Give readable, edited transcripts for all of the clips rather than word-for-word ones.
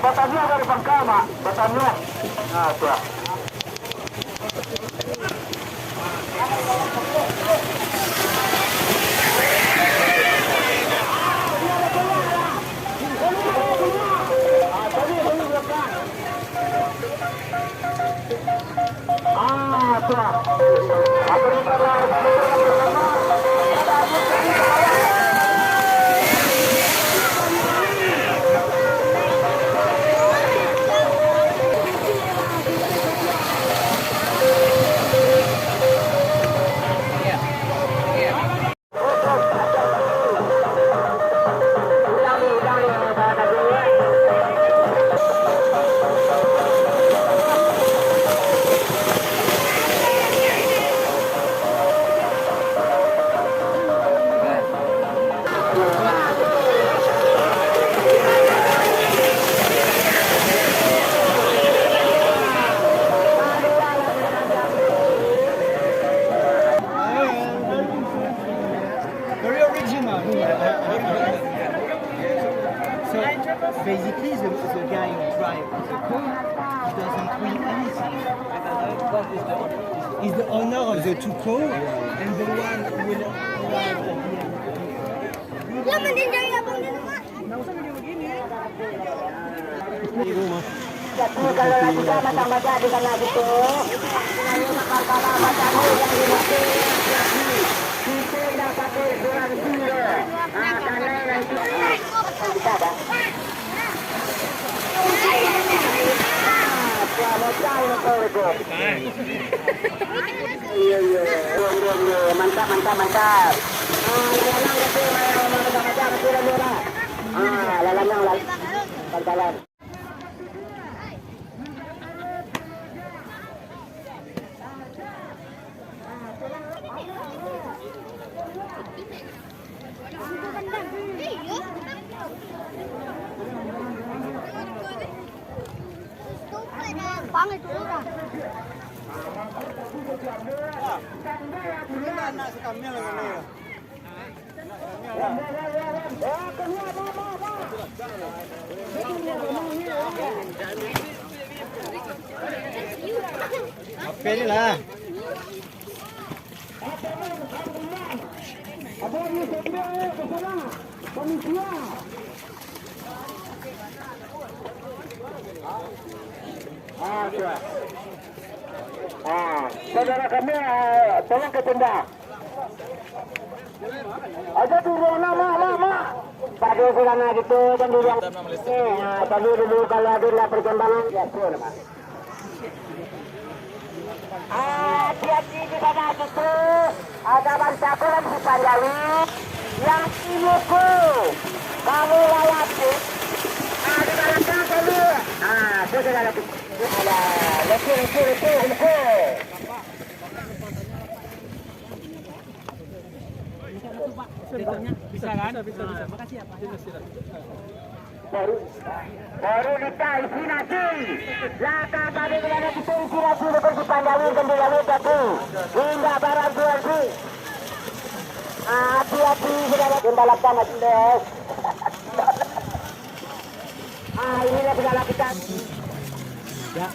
Batanya dari Bangkama, batanya. Nah, tuh. So basically, the guy who drives the car doesn't win anything. He's the owner of the two cars, and the one who will arrive at the end. Lo mending jadi abang di rumah. Jadi kalau lagi sama-sama jadi kan lagi tuh. Ini makan macam yang dimati. Kita dah pakai surat biru. Dan lain-lain itu. Kita ada. Mantap, mantap, mantap. Lalang jalan. Pangit dulu dah. Apa ni lah? Saudara kami tolong ke tenda. Aja di ruang lama. Pada pulang gitu dan di ruang. Tadi dulu kalau ada perkembangan ya sudah mas. Hati-hati di sana itu ada bantakulan di Panjawi yang ibuku kamu lewati. Di belakang kamu. Sudah lewati. Leku. Bisa kan? Bisa. Makasih ya Pak. Baru ditaisi nasi. Laka tadi berada di isi nasi seperti Panjawi dan Dilawi tadi. Hingga barang jualsi. Hati-hati sudah ada pembalapkan nasi des. Inilah pembalap kita. Ya.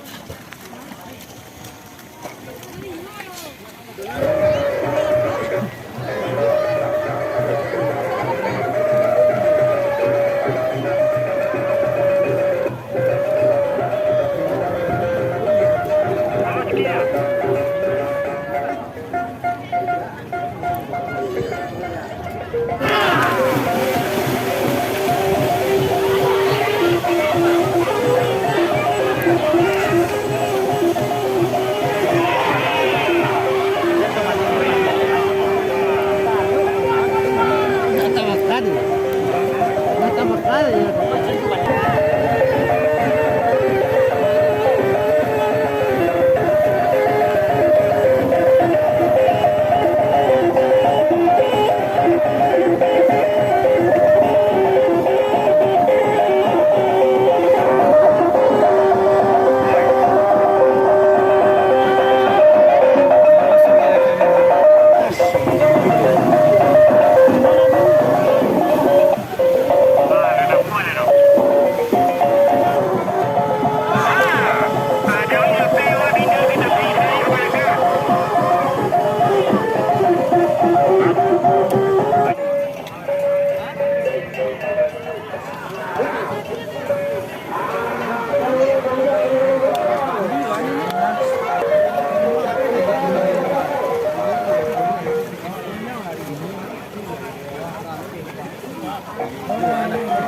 Mana?